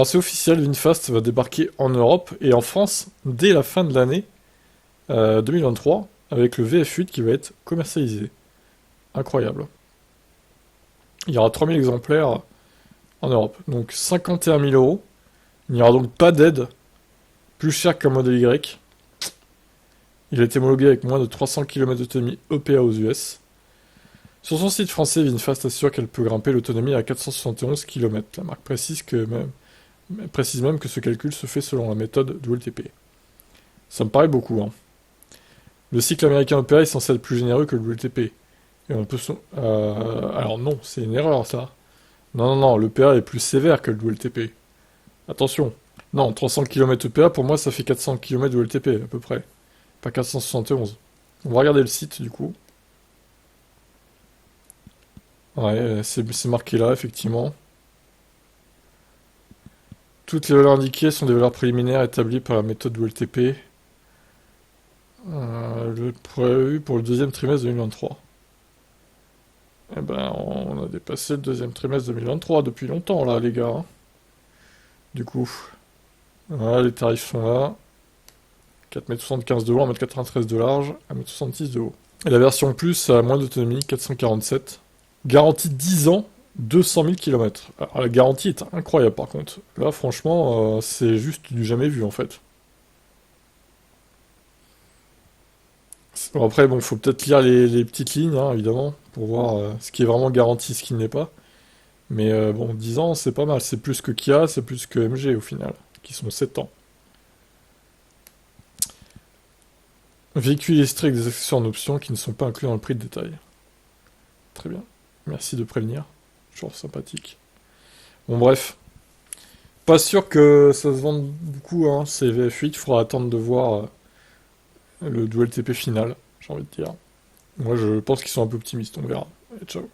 Alors c'est officiel, VinFast va débarquer en Europe et en France dès la fin de l'année 2023 avec le VF8 qui va être commercialisé. Incroyable. Il y aura 3000 exemplaires en Europe, donc 51 000 euros. Il n'y aura donc pas d'aide, plus cher qu'un modèle Y. Il a été homologué avec moins de 300 km d'autonomie EPA aux US. Sur son site français, VinFast assure qu'elle peut grimper l'autonomie à 471 km. La marque précise même que ce calcul se fait selon la méthode WLTP. Ça me paraît beaucoup, hein. Le cycle américain EPA est censé être plus généreux que le WLTP. Et on peut... alors non, c'est une erreur ça. Non, non, non, l'EPA est plus sévère que le WLTP. Attention. Non, 300 km EPA, pour moi, ça fait 400 km WLTP, à peu près. Pas 471. On va regarder le site, du coup. Ouais, c'est marqué là, effectivement. Toutes les valeurs indiquées sont des valeurs préliminaires établies par la méthode WLTP. Le prévu pour le deuxième trimestre 2023. Eh ben, on a dépassé le deuxième trimestre 2023 depuis longtemps, là, les gars, hein. Du coup, voilà, les tarifs sont là. 4,75 m de haut, 1,93 m de large, 1,66 m de haut. Et la version plus a moins d'autonomie, 447. Garantie 10 ans, 200 000 km. Alors, la garantie est incroyable par contre. Là, franchement, c'est juste du jamais vu en fait. Bon, après, bon, faut peut-être lire les petites lignes, hein, évidemment, pour voir ce qui est vraiment garanti, ce qui ne l'est pas. Mais bon, 10 ans, c'est pas mal. C'est plus que Kia, c'est plus que MG au final, qui sont 7 ans. Véhicule illustré avec des accessoires en option qui ne sont pas inclus dans le prix de détail. Très bien. Merci de prévenir. Toujours sympathique. Bon, bref. Pas sûr que ça se vende beaucoup, hein, ces VF8. Faudra attendre de voir le WLTP final, j'ai envie de dire. Moi, je pense qu'ils sont un peu optimistes. On verra. Et ciao.